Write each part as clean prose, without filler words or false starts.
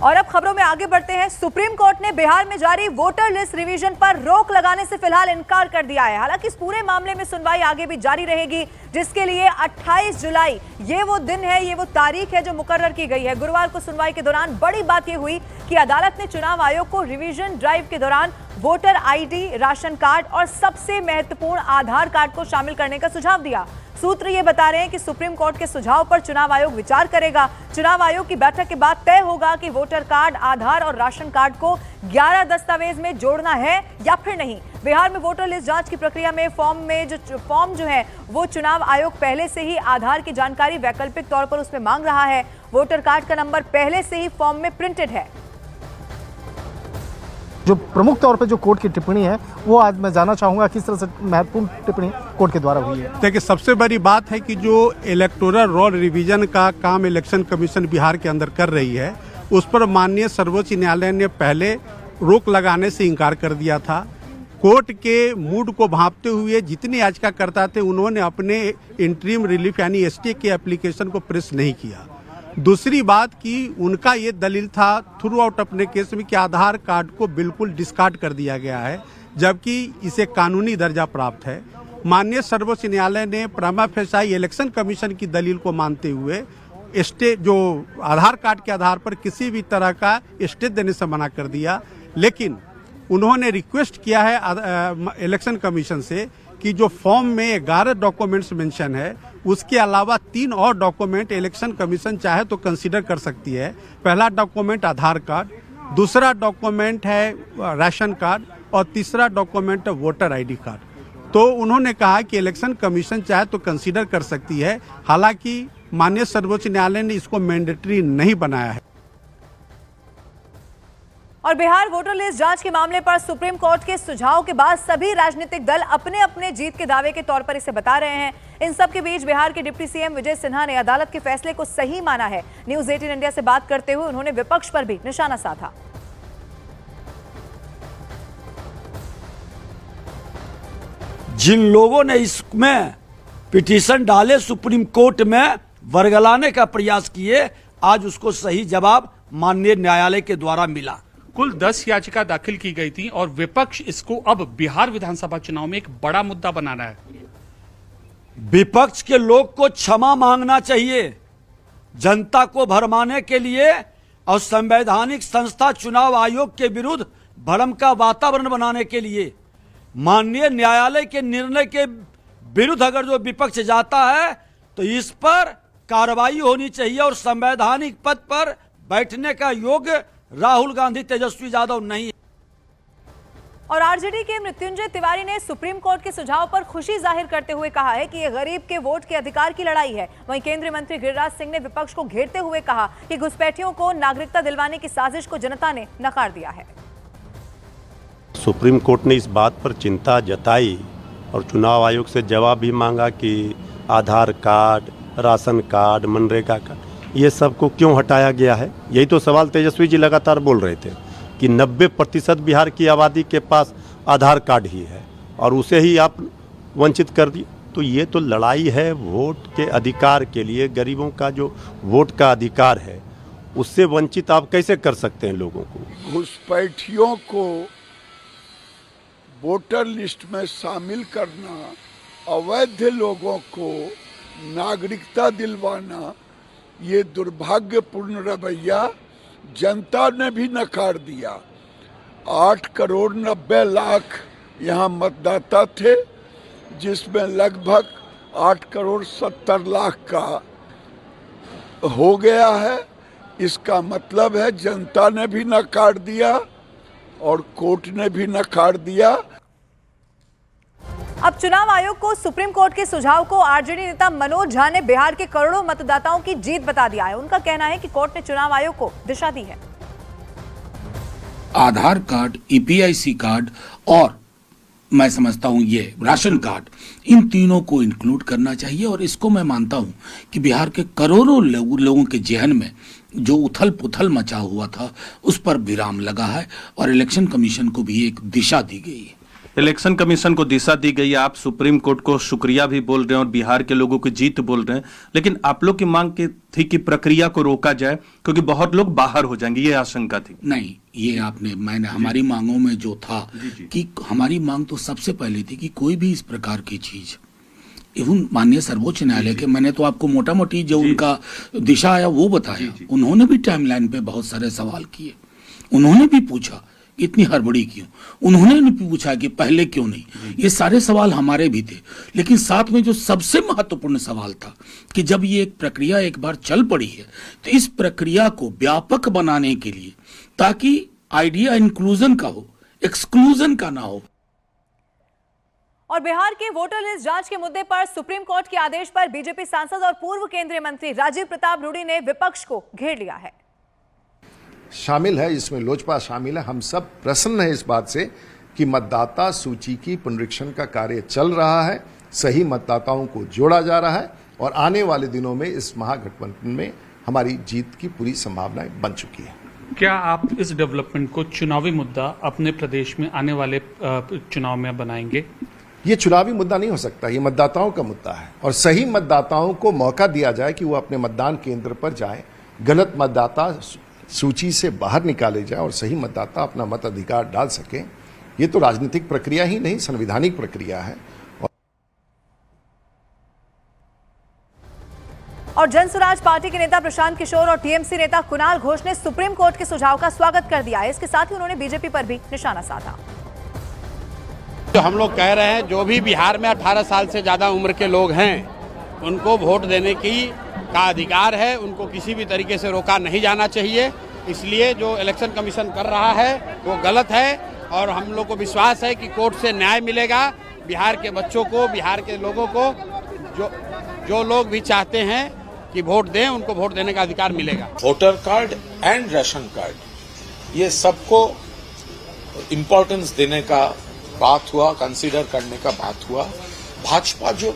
और अब खबरों में आगे बढ़ते हैं। सुप्रीम कोर्ट ने बिहार में जारी वोटर लिस्ट रिवीजन पर रोक लगाने से फिलहाल इनकार कर दिया है। हालांकि इस पूरे मामले में सुनवाई आगे भी जारी रहेगी, जिसके लिए 28 जुलाई ये वो दिन है, ये वो तारीख है जो मुकर्रर की गई है। गुरुवार को सुनवाई के दौरान बड़ी बात यह हुई कि अदालत ने चुनाव आयोग को रिवीजन ड्राइव के दौरान वोटर आईडी, राशन कार्ड और सबसे महत्वपूर्ण आधार कार्ड को शामिल करने का सुझाव दिया। सूत्र ये बता रहे हैं कि सुप्रीम कोर्ट के सुझाव पर चुनाव आयोग विचार करेगा। चुनाव आयोग की बैठक के बाद तय होगा कि वोटर कार्ड, आधार और राशन कार्ड को 11 दस्तावेज में जोड़ना है या फिर नहीं। बिहार में वोटर लिस्ट जांच की प्रक्रिया में फॉर्म जो है वो चुनाव आयोग पहले से ही आधार की जानकारी वैकल्पिक तौर पर उसमें मांग रहा है। वोटर कार्ड का नंबर पहले से ही फॉर्म में प्रिंटेड है। जो प्रमुख तौर पे जो कोर्ट की टिप्पणी है वो आज मैं जानना चाहूंगा किस तरह से महत्वपूर्ण टिप्पणी कोर्ट के द्वारा हुई है। देखिए, सबसे बड़ी बात है कि जो इलेक्टोरल रोल रिवीजन का काम इलेक्शन कमीशन बिहार के अंदर कर रही है, उस पर माननीय सर्वोच्च न्यायालय ने पहले रोक लगाने से इनकार कर दिया था। कोर्ट के मूड को भांपते हुए जितने याचिकाकर्ता थे उन्होंने अपने इंटरिम रिलीफ यानी एसटी के एप्लीकेशन को प्रेस नहीं किया। दूसरी बात कि उनका ये दलील था थ्रू आउट अपने केस में कि आधार कार्ड को बिल्कुल डिस्कार्ड कर दिया गया है, जबकि इसे कानूनी दर्जा प्राप्त है। माननीय सर्वोच्च न्यायालय ने प्रमा फेसाई इलेक्शन कमीशन की दलील को मानते हुए स्टे जो आधार कार्ड के आधार पर किसी भी तरह का स्टे देने से मना कर दिया। लेकिन उन्होंने रिक्वेस्ट किया है इलेक्शन कमीशन से कि जो फॉर्म में 11 डॉक्यूमेंट्स मेंशन है, उसके अलावा 3 और डॉक्यूमेंट इलेक्शन कमीशन चाहे तो कंसीडर कर सकती है। पहला डॉक्यूमेंट आधार कार्ड, दूसरा डॉक्यूमेंट है राशन कार्ड और तीसरा डॉक्यूमेंट है वोटर आईडी कार्ड। तो उन्होंने कहा कि इलेक्शन कमीशन चाहे तो कंसीडर कर सकती है। हालांकि माननीय सर्वोच्च न्यायालय ने इसको मैंडेटरी नहीं बनाया है। और बिहार वोटर लिस्ट जांच के मामले पर सुप्रीम कोर्ट के सुझाव के बाद सभी राजनीतिक दल अपने अपने जीत के दावे के तौर पर इसे बता रहे हैं। इन सब के बीच बिहार के डिप्टी सीएम विजय सिन्हा ने अदालत के फैसले को सही माना है। न्यूज 18 इंडिया से बात करते हुए उन्होंने विपक्ष पर भी निशाना साधा। जिन लोगों ने इसमें पिटीशन डाले, सुप्रीम कोर्ट में वर्गलाने का प्रयास किए, आज उसको सही जवाब माननीय न्यायालय के द्वारा मिला। कुल 10 याचिका दाखिल की गई थी और विपक्ष इसको अब बिहार विधानसभा चुनाव में एक बड़ा मुद्दा बनाना है। विपक्ष के लोग को क्षमा मांगना चाहिए। जनता को भरमाने के लिए और संवैधानिक संस्था चुनाव आयोग के विरुद्ध भ्रम का वातावरण बनाने के लिए माननीय न्यायालय के निर्णय के विरुद्ध अगर जो विपक्ष जाता है तो इस पर कार्रवाई होनी चाहिए। और संवैधानिक पद पर बैठने का योग्य राहुल गांधी, तेजस्वी यादव नहीं। और आरजेडी के मृत्युंजय तिवारी ने सुप्रीम कोर्ट के सुझाव पर खुशी जाहिर करते हुए कहा है कि ये गरीब के वोट के अधिकार की लड़ाई है। वहीं केंद्रीय मंत्री गिरिराज सिंह ने विपक्ष को घेरते हुए कहा कि घुसपैठियों को नागरिकता दिलवाने की साजिश को जनता ने नकार दिया है। सुप्रीम कोर्ट ने इस बात पर चिंता जताई और चुनाव आयोग से जवाब भी मांगा कि Aadhaar card, ration card, MNREGA card, ये सब को क्यों हटाया गया है। यही तो सवाल तेजस्वी जी लगातार बोल रहे थे कि 90% बिहार की आबादी के पास आधार कार्ड ही है और उसे ही आप वंचित कर दिए। तो ये तो लड़ाई है वोट के अधिकार के लिए। गरीबों का जो वोट का अधिकार है उससे वंचित आप कैसे कर सकते हैं लोगों को। घुसपैठियों को वोटर लिस्ट में शामिल करना, अवैध लोगों को नागरिकता दिलवाना, ये दुर्भाग्यपूर्ण रवैया जनता ने भी नकार दिया। 8 करोड़ 90 लाख यहाँ मतदाता थे, जिसमें लगभग 8 करोड़ 70 लाख का हो गया है। इसका मतलब है जनता ने भी नकार दिया और कोर्ट ने भी नकार दिया। अब चुनाव आयोग को सुप्रीम कोर्ट के सुझाव को आरजेडी नेता मनोज झा ने बिहार के करोड़ों मतदाताओं की जीत बता दिया है। उनका कहना है कि कोर्ट ने चुनाव आयोग को दिशा दी है। आधार कार्ड, ईपीआईसी कार्ड और मैं समझता हूं ये राशन कार्ड, इन तीनों को इंक्लूड करना चाहिए। और इसको मैं मानता हूं कि बिहार के करोड़ों लोगों के जहन में जो उथल पुथल मचा हुआ था उस पर विराम लगा है और इलेक्शन कमीशन को भी एक दिशा दी गई है। इलेक्शन कमीशन को दिशा दी गई, आप सुप्रीम कोर्ट को शुक्रिया भी बोल रहे हैं और बिहार के लोगों की जीत बोल रहे हैं, लेकिन आप लोग की मांग की थी कि प्रक्रिया को रोका जाए क्योंकि बहुत लोग बाहर हो जाएंगे, ये आशंका थी। नहीं, ये मैंने हमारी मांगों में जो था कि हमारी मांग तो सबसे पहले थी कि कोई भी इस प्रकार की चीज एवं माननीय सर्वोच्च न्यायालय के, मैंने तो आपको मोटा मोटी जो उनका दिशा आया वो बताया, उन्होंने भी टाइमलाइन पे बहुत सारे सवाल किए, उन्होंने भी पूछा इतनी हड़बड़ी क्यों, उन्होंने भी पूछा कि पहले क्यों नहीं, ये सारे सवाल हमारे भी थे। लेकिन साथ में जो सबसे महत्वपूर्ण सवाल था कि जब ये एक प्रक्रिया एक बार चल पड़ी है तो इस प्रक्रिया को व्यापक बनाने के लिए, ताकि आइडिया इंक्लूजन का हो, एक्सक्लूजन का ना हो। और बिहार के वोटर लिस्ट जांच के मुद्दे पर सुप्रीम कोर्ट के आदेश पर बीजेपी सांसद और पूर्व केंद्रीय मंत्री राजीव प्रताप रूडी ने विपक्ष को घेर लिया है। शामिल है, इसमें लोजपा शामिल है। हम सब प्रसन्न है इस बात से कि मतदाता सूची की पुनरीक्षण का कार्य चल रहा है, सही मतदाताओं को जोड़ा जा रहा है और आने वाले दिनों में इस महागठबंधन में हमारी जीत की पूरी संभावनाएं बन चुकी है। क्या आप इस डेवलपमेंट को चुनावी मुद्दा अपने प्रदेश में आने वाले चुनाव में बनाएंगे? ये चुनावी मुद्दा नहीं हो सकता, ये मतदाताओं का मुद्दा है और सही मतदाताओं को मौका दिया जाए कि वो अपने मतदान केंद्र पर जाएं, गलत मतदाता सूची से बाहर निकाले जाए और सही मतदाता अपना मताधिकार डाल सके। ये तो राजनीतिक प्रक्रिया ही नहीं, संवैधानिक प्रक्रिया है। और जनसुराज पार्टी के नेता प्रशांत किशोर और टीएमसी नेता कुणाल घोष ने सुप्रीम कोर्ट के सुझाव का स्वागत कर दिया है। इसके साथ ही उन्होंने बीजेपी पर भी निशाना साधा। जो हम लोग कह रहे हैं, जो भी बिहार में 18 साल से ज्यादा उम्र के लोग हैं उनको वोट देने का अधिकार है, उनको किसी भी तरीके से रोका नहीं जाना चाहिए। इसलिए जो इलेक्शन कमीशन कर रहा है वो गलत है और हम लोग को विश्वास है कि कोर्ट से न्याय मिलेगा। बिहार के बच्चों को, बिहार के लोगों को, जो लोग भी चाहते हैं कि वोट दें, उनको वोट देने का अधिकार मिलेगा। Voter card and ration card, ये सबको इम्पोर्टेंस देने का बात हुआ, कंसीडर करने का बात हुआ। भाजपा जो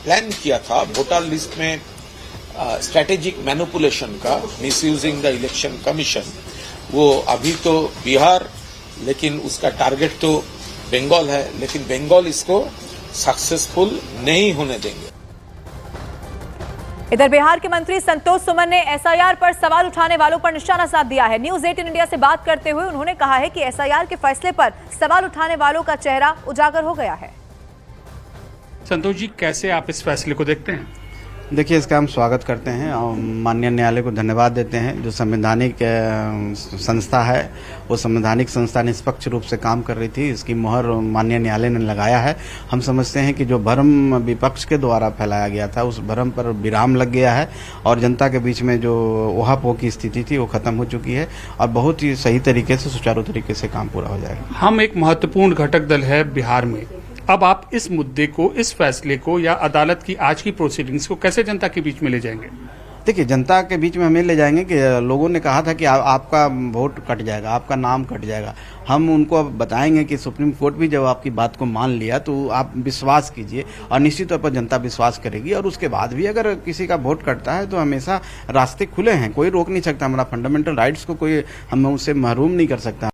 प्लान किया था वोटर लिस्ट में स्ट्रेटेजिक मैनिपुलेशन का, मिसयूजिंग द इलेक्शन कमीशन, वो अभी तो बिहार, लेकिन उसका टारगेट तो बंगाल है, लेकिन बंगाल इसको सक्सेसफुल नहीं होने देंगे। इधर बिहार के मंत्री संतोष सुमन ने एसआईआर पर सवाल उठाने वालों पर निशाना साध दिया है। न्यूज 18 इंडिया से बात करते हुए उन्होंने कहा है कि एसआईआर के फैसले पर सवाल उठाने वालों का चेहरा उजागर हो गया है। संतोष जी, कैसे आप इस फैसले को देखते हैं? देखिए, इसका हम स्वागत करते हैं और माननीय न्यायालय को धन्यवाद देते हैं। जो संवैधानिक संस्था है वो संवैधानिक संस्था निष्पक्ष रूप से काम कर रही थी, इसकी मोहर माननीय न्यायालय ने लगाया है। हम समझते हैं कि जो भ्रम विपक्ष के द्वारा फैलाया गया था उस भ्रम पर विराम लग गया है और जनता के बीच में जो ओहापोह की स्थिति थी वो खत्म हो चुकी है और बहुत ही सही तरीके से, सुचारू तरीके से काम पूरा हो जाएगा। हम एक महत्वपूर्ण घटक दल है बिहार में। अब आप इस मुद्दे को, इस फैसले को या अदालत की आज की प्रोसीडिंग्स को कैसे जनता के बीच में ले जाएंगे? देखिए, जनता के बीच में हमें ले जाएंगे कि लोगों ने कहा था कि आपका वोट कट जाएगा, आपका नाम कट जाएगा। हम उनको अब बताएंगे कि सुप्रीम कोर्ट भी जब आपकी बात को मान लिया तो आप विश्वास कीजिए और निश्चित तौर पर जनता विश्वास करेगी और उसके बाद भी अगर किसी का वोट कटता है तो हमेशा रास्ते खुले हैं, कोई रोक नहीं सकता। हमारा फंडामेंटल राइट्स को कोई हम उससे महरूम नहीं कर सकता।